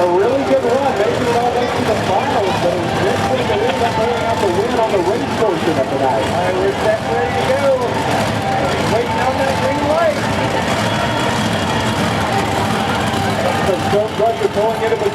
a really good run, making it all the way to the finals, but it was just going to end up pulling out the win on the race portion of the night. All right, we're set, ready to go. Waiting on that green light. Some pressure pulling into the